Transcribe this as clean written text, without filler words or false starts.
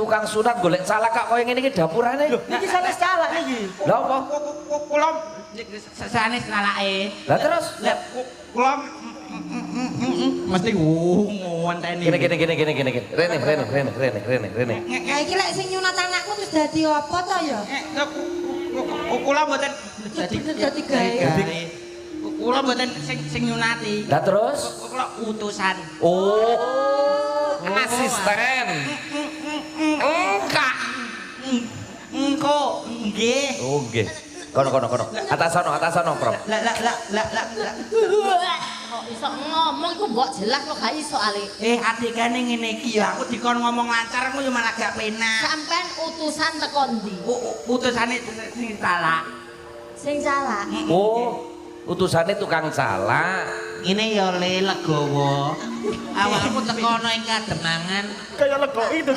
tukang sunat golek calak kok koyo ngene iki dapurane. Iki sanes calak niki. Lha apa? Kula sanes calake. Lah terus Lah kula mesti ngonteni. Gini. Rene. Nah iki lek sing nyunat anakku terus dadi apa to ya? Kula mboten Dadi gawe. Kula mboten sing nyunati. Lah terus? Kula utusan. Oh. Asisten. Enggak. Engko nggih. Oh nggih. Kono. Atasono, Prof. Lah. Kok iso ngomong iku mbok jelas kok gak iso ale. Atikane ngene iki ya aku dikon ngomong lancar aku yo malah gak penak. Sampean utusan teko ndi? Utusane sing salah. Sing salah. Oh. Utusane tukang calak. Ini ya legowo. Awakmu tekono ing kademangan. Kayak lego itu